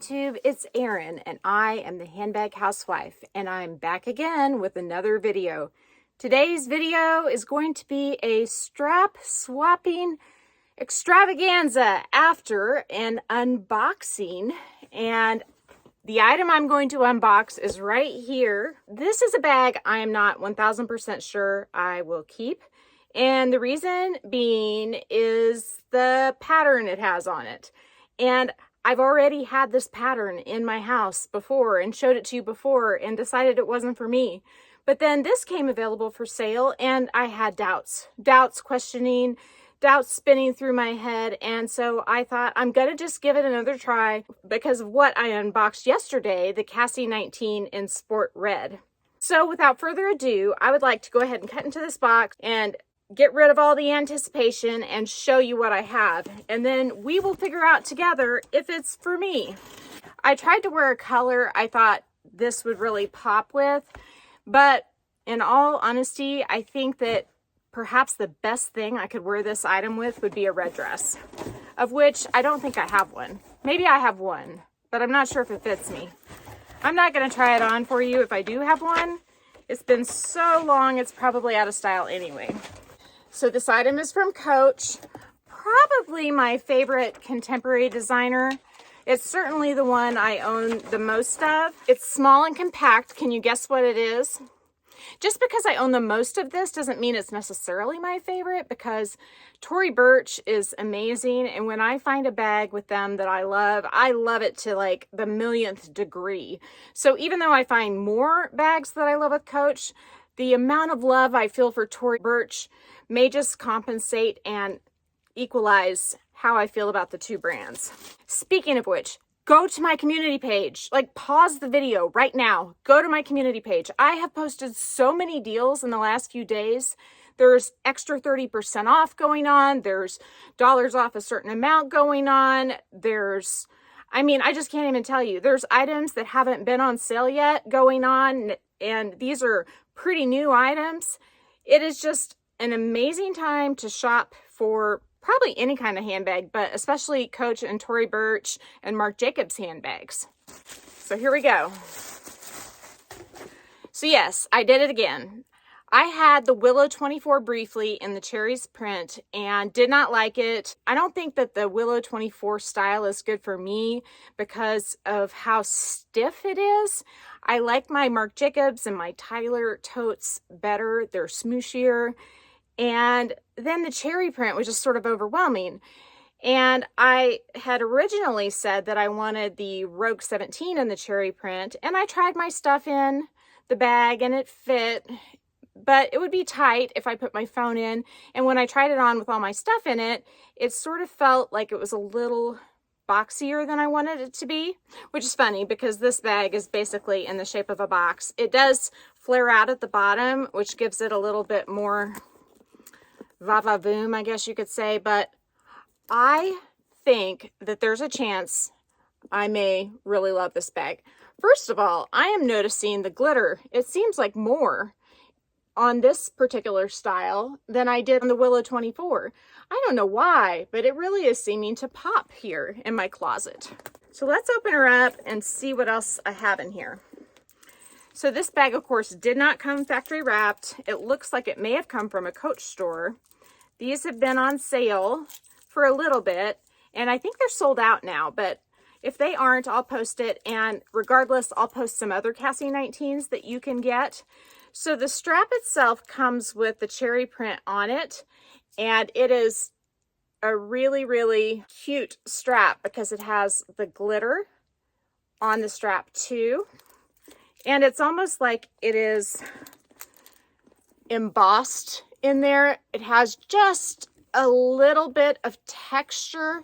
YouTube, it's Erin and I am the Handbag Housewife and I'm back again with another video. Today's video is going to be a strap swapping extravaganza after an unboxing, and the item I'm going to unbox is right here. This is a bag I am not 1000% sure I will keep, and the reason being is the pattern it has on it. And I've already had this pattern in my house before and showed it to you before and decided it wasn't for me. But then this came available for sale and I had doubts, questioning, doubts spinning through my head. And so I thought I'm going to just give it another try because of what I unboxed yesterday, the Cassie 19 in Sport Red. So without further ado, I would like to go ahead and cut into this box and get rid of all the anticipation and show you what I have. And then we will figure out together if it's for me. I tried to wear a color I thought this would really pop with, but in all honesty, I think that perhaps the best thing I could wear this item with would be a red dress, of which I don't think I have one. Maybe I have one, but I'm not sure if it fits me. I'm not going to try it on for you if I do have one. It's been so long, it's probably out of style anyway. So this item is from Coach, probably my favorite contemporary designer. It's certainly the one I own the most of. It's small and compact. Can you guess what it is? Just because I own the most of this doesn't mean it's necessarily my favorite, because Tory Burch is amazing. And when I find a bag with them that I love it to like the millionth degree. So even though I find more bags that I love with Coach, the amount of love I feel for Tory Burch may just compensate and equalize how I feel about the two brands. Speaking of which, go to my community page. Like, pause the video right now. Go to my community page. I have posted so many deals in the last few days. There's extra 30% off going on. There's dollars off a certain amount going on. I just can't even tell you. There's items that haven't been on sale yet going on, and these are pretty new items. It is just an amazing time to shop for probably any kind of handbag, but especially Coach and Tory Burch and Marc Jacobs handbags. So here we go. So yes, I did it again. I had the Willow 24 briefly in the cherries print and did not like it. I don't think that the Willow 24 style is good for me because of how stiff it is. I like my Marc Jacobs and my Tyler totes better. They're smooshier. And then the cherry print was just sort of overwhelming. And I had originally said that I wanted the Rogue 17 in the cherry print, and I tried my stuff in the bag and it fit, but it would be tight if I put my phone in. And when I tried it on with all my stuff in it, it sort of felt like it was a little boxier than I wanted it to be, which is funny because this bag is basically in the shape of a box. It does flare out at the bottom, which gives it a little bit more va-va-voom, I guess you could say, but I think that there's a chance I may really love this bag. First of all, I am noticing the glitter. It seems like more on this particular style than I did on the Willow 24. I don't know why, but it really is seeming to pop here in my closet. So let's open her up and see what else I have in here. So this bag, of course, did not come factory wrapped. It looks like it may have come from a Coach store. These have been on sale for a little bit, and I think they're sold out now, but if they aren't, I'll post it, and regardless, I'll post some other Cassie 19s that you can get. So the strap itself comes with the cherry print on it, and it is a really, really cute strap because it has the glitter on the strap too. And it's almost like it is embossed in there. It has just a little bit of texture.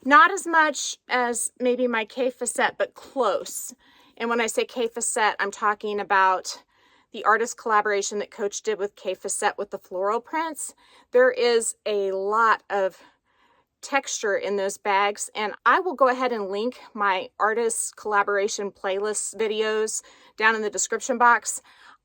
Not as much as maybe my K Facette, but close. And when I say K Facette, I'm talking about the artist collaboration that Coach did with K Facette with the floral prints. There is a lot of texture in those bags, and I will go ahead and link my artist collaboration playlist videos down in the description box.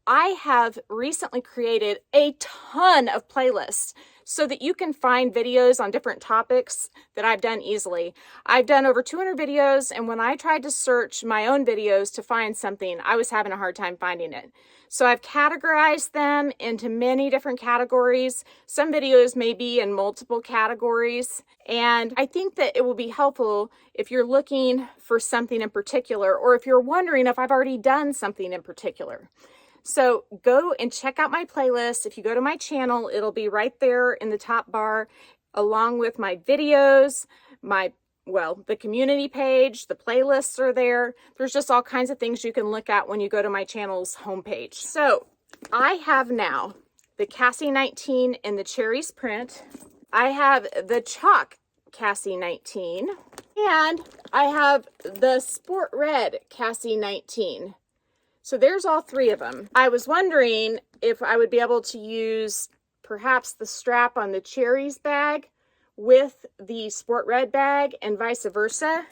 I have recently created a ton of playlists. so that you can find videos on different topics that I've done easily. I've done over 200 videos, and when I tried to search my own videos to find something, I was having a hard time finding it. So I've categorized them into many different categories. Some videos may be in multiple categories, and I think that it will be helpful if you're looking for something in particular, or if you're wondering if I've already done something in particular. So go and check out my playlist. If you go to my channel, it'll be right there in the top bar, along with my videos, the community page, the playlists are there. There's just all kinds of things you can look at when you go to my channel's homepage. So I have now the Cassie 19 in the cherries print. I have the chalk Cassie 19, and I have the sport red Cassie 19. So there's all three of them. I was wondering if I would be able to use perhaps the strap on the cherries bag with the sport red bag and vice versa.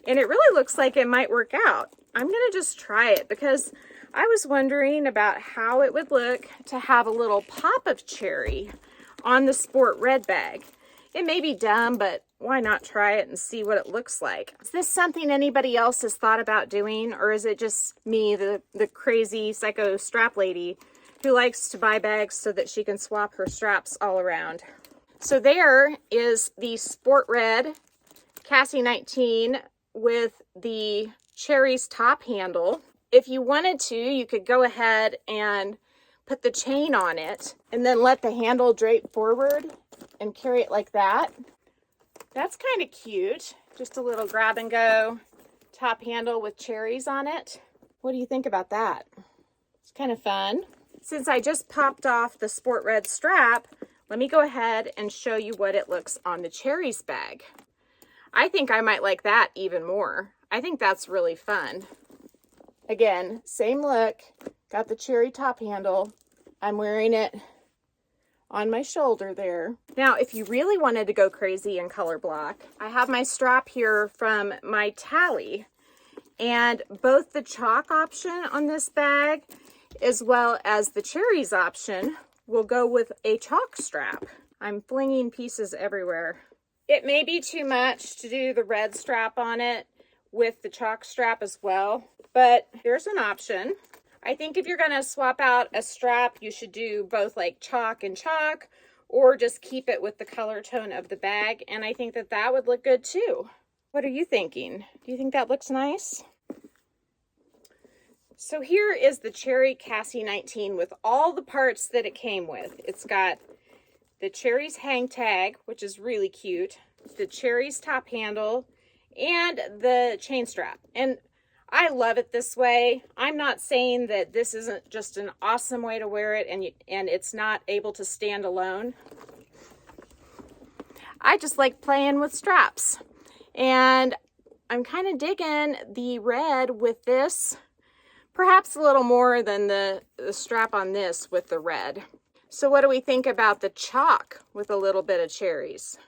And it really looks like it might work out. I'm gonna just try it because I was wondering about how it would look to have a little pop of cherry on the sport red bag. It may be dumb, but why not try it and see what it looks like? Is this something anybody else has thought about doing, or is it just me, the crazy psycho strap lady who likes to buy bags so that she can swap her straps all around? So there is the sport red Cassie 19 with the cherries top handle. If you wanted to, you could go ahead and put the chain on it and then let the handle drape forward and carry it like that. That's kind of cute. Just a little grab and go top handle with cherries on it. What do you think about that? It's kind of fun. Since I just popped off the sport red strap, let me go ahead and show you what it looks on the cherries bag. I think I might like that even more. I think that's really fun. Again, same look, got the cherry top handle. I'm wearing it on my shoulder there. Now, if you really wanted to go crazy in color block, I have my strap here from my Tali, and both the chalk option on this bag as well as the cherries option will go with a chalk strap. I'm flinging pieces everywhere. It may be too much to do the red strap on it with the chalk strap as well, but here's an option. I think if you're gonna swap out a strap, you should do both like chalk and chalk, or just keep it with the color tone of the bag, and I think that that would look good too. What are you thinking? Do you think that looks nice? So here is the cherry Cassie 19 with all the parts that it came with. It's got the cherries hang tag, which is really cute, the cherries top handle, and the chain strap. And I love it this way. I'm not saying that this isn't just an awesome way to wear it and it's not able to stand alone. I just like playing with straps. And I'm kind of digging the red with this. Perhaps a little more than the strap on this with the red. So what do we think about the chalk with a little bit of cherries?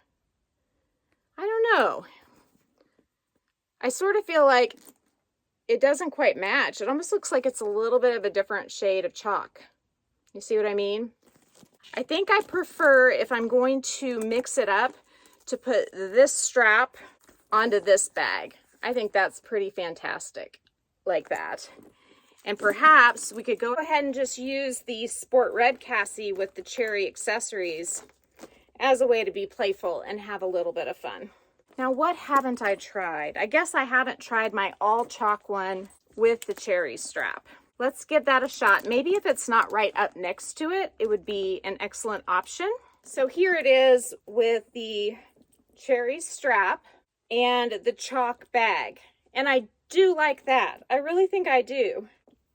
I don't know. I sort of feel like it doesn't quite match. It almost looks like it's a little bit of a different shade of chalk. You see what I mean? I think I prefer, if I'm going to mix it up, to put this strap onto this bag. I think that's pretty fantastic, like that. And perhaps we could go ahead and just use the sport red Cassie with the cherry accessories as a way to be playful and have a little bit of fun. Now, what haven't I tried? I guess I haven't tried my all chalk one with the cherry strap. Let's give that a shot. Maybe if it's not right up next to it, it would be an excellent option. So here it is with the cherry strap and the chalk bag. And I do like that. I really think I do.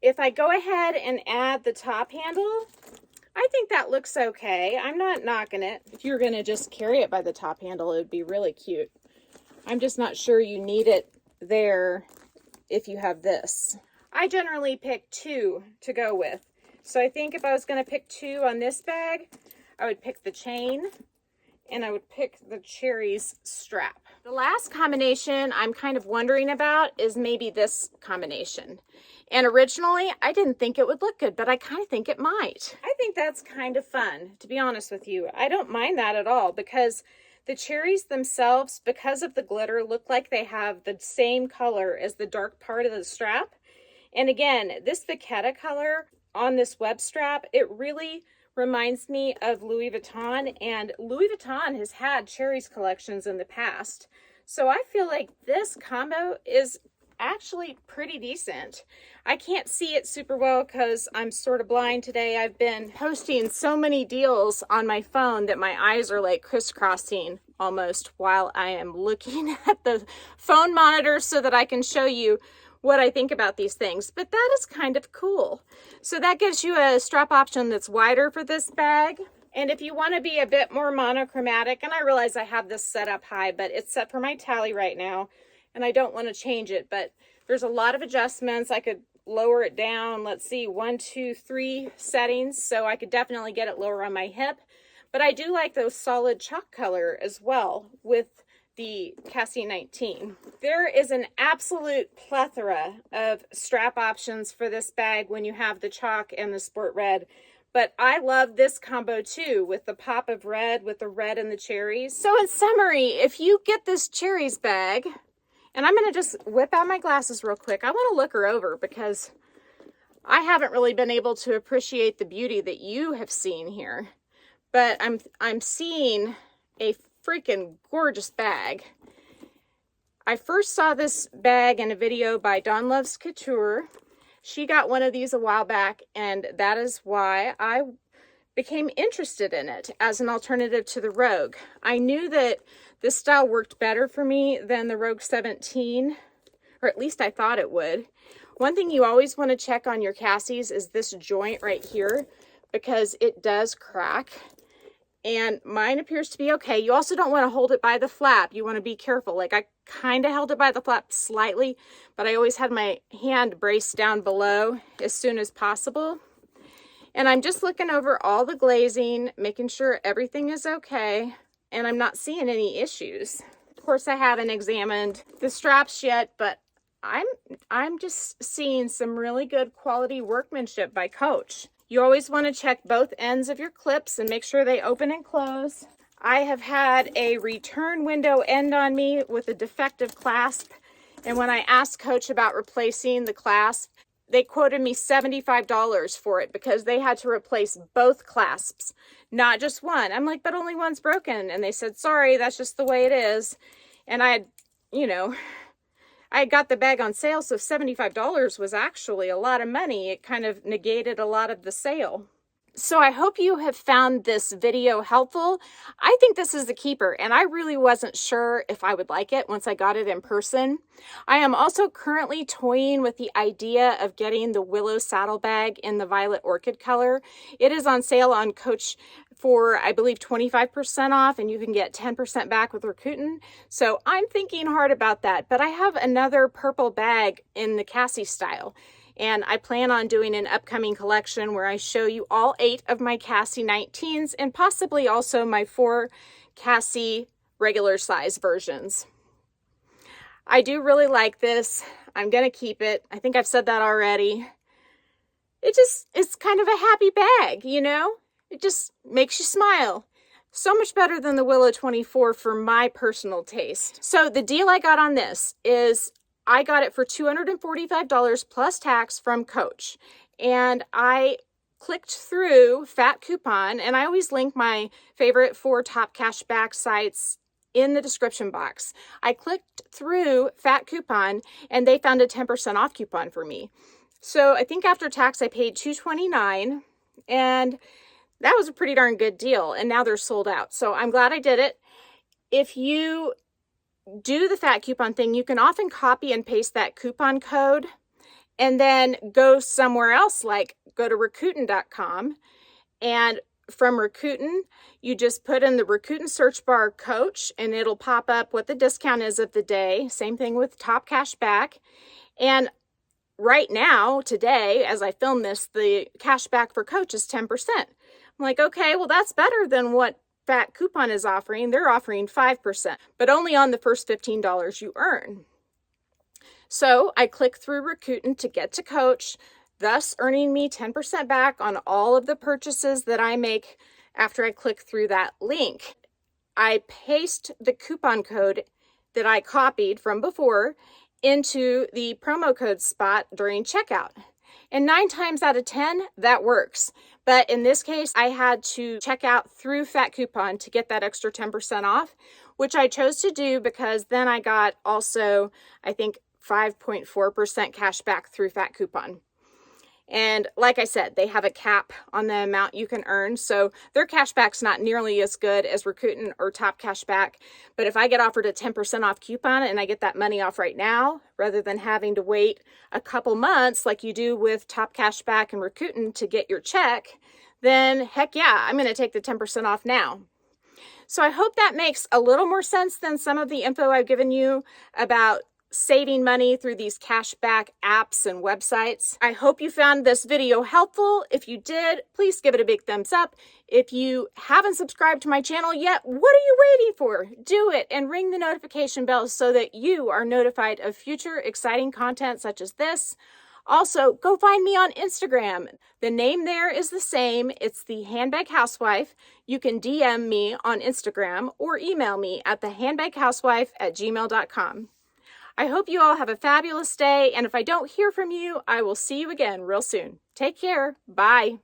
If I go ahead and add the top handle, I think that looks okay. I'm not knocking it. If you're gonna just carry it by the top handle, it would be really cute. I'm just not sure you need it there if you have this. I generally pick two to go with. So I think if I was gonna pick two on this bag, I would pick the chain and I would pick the cherries strap. The last combination I'm kind of wondering about is maybe this combination. And originally, I didn't think it would look good, but I kind of think it might. I think that's kind of fun, to be honest with you. I don't mind that at all because the cherries themselves, because of the glitter, look like they have the same color as the dark part of the strap. And again, this Vachetta color on this web strap, it really reminds me of Louis Vuitton, and Louis Vuitton has had cherries collections in the past. So I feel like this combo is actually pretty decent. I can't see it super well because I'm sort of blind today. I've been posting so many deals on my phone that my eyes are like crisscrossing almost while I am looking at the phone monitor so that I can show you what I think about these things, but that is kind of cool. So that gives you a strap option that's wider for this bag. And if you want to be a bit more monochromatic, and I realize I have this set up high, but it's set for my Tali right now, and I don't want to change it, but there's a lot of adjustments. I could lower it down, let's see, 1, 2, 3 settings, so I could definitely get it lower on my hip. But I do like those solid chalk color as well with the Cassie 19. There is an absolute plethora of strap options for this bag when you have the chalk and the sport red. But I love this combo too, with the pop of red, with the red and the cherries. So in summary, if you get this cherries bag, and I'm gonna just whip out my glasses real quick. I wanna look her over because I haven't really been able to appreciate the beauty that you have seen here. But I'm seeing a freaking gorgeous bag. I first saw this bag in a video by Dawn Loves Couture. She got one of these a while back, and that is why I became interested in it as an alternative to the Rogue. I knew that this style worked better for me than the Rogue 17, or at least I thought it would. One thing you always want to check on your Cassies is this joint right here, because it does crack. And mine appears to be okay. You also don't want to hold it by the flap. You want to be careful. Like I kind of held it by the flap slightly, but I always had my hand braced down below as soon as possible. And I'm just looking over all the glazing, making sure everything is okay. And I'm not seeing any issues. Of course, I haven't examined the straps yet, but I'm just seeing some really good quality workmanship by Coach. You always want to check both ends of your clips and make sure they open and close. I have had a return window end on me with a defective clasp. And when I asked Coach about replacing the clasp, they quoted me $75 for it because they had to replace both clasps, not just one. I'm like, but only one's broken. And they said, sorry, that's just the way it is. And I got the bag on sale, so $75 was actually a lot of money. It kind of negated a lot of the sale. So I hope you have found this video helpful. I think this is the keeper, and I really wasn't sure if I would like it once I got it in person. I am also currently toying with the idea of getting the Willow saddle bag in the violet orchid color. It is on sale on Coach for, I believe, 25% off, and you can get 10% back with Rakuten. So I'm thinking hard about that, but I have another purple bag in the Cassie style. And I plan on doing an upcoming collection where I show you all 8 of my Cassie 19s and possibly also my 4 Cassie regular size versions. I do really like this. I'm going to keep it. I think I've said that already. It's kind of a happy bag, you know? It just makes you smile. So much better than the Willow 24 for my personal taste. So the deal I got on this is I got it for $245 plus tax from Coach. And I clicked through Fat Coupon, and I always link my favorite 4 TopCashBack sites in the description box. I clicked through Fat Coupon, and they found a 10% off coupon for me. So I think after tax, I paid $229, and that was a pretty darn good deal. And now they're sold out. So I'm glad I did it. If you do the Fat Coupon thing, you can often copy and paste that coupon code and then go somewhere else, like go to Rakuten.com, and from Rakuten, you just put in the Rakuten search bar Coach, and it'll pop up what the discount is of the day. Same thing with TopCashBack. And right now, today, as I film this, the cashback for Coach is 10%. I'm like, okay, well, that's better than what TopCashBack coupon is offering, they're offering 5%, but only on the first $15 you earn. So I click through Rakuten to get to Coach, thus earning me 10% back on all of the purchases that I make after I click through that link. I paste the coupon code that I copied from before into the promo code spot during checkout. And 9 times out of 10, that works. But in this case, I had to check out through Fat Coupon to get that extra 10% off, which I chose to do because then I got also, I think, 5.4% cash back through Fat Coupon. And like I said, they have a cap on the amount you can earn. So their cashback's not nearly as good as Rakuten or TopCashBack. But if I get offered a 10% off coupon and I get that money off right now, rather than having to wait a couple months like you do with TopCashBack and Rakuten to get your check, then heck yeah, I'm going to take the 10% off now. So I hope that makes a little more sense than some of the info I've given you about saving money through these cashback apps and websites. I hope you found this video helpful. If you did, please give it a big thumbs up. If you haven't subscribed to my channel yet, what are you waiting for? Do it and ring the notification bell so that you are notified of future exciting content such as this. Also, go find me on Instagram. The name there is the same. It's the Handbag Housewife. You can DM me on Instagram or email me at thehandbaghousewife@gmail.com. I hope you all have a fabulous day, and if I don't hear from you, I will see you again real soon. Take care. Bye.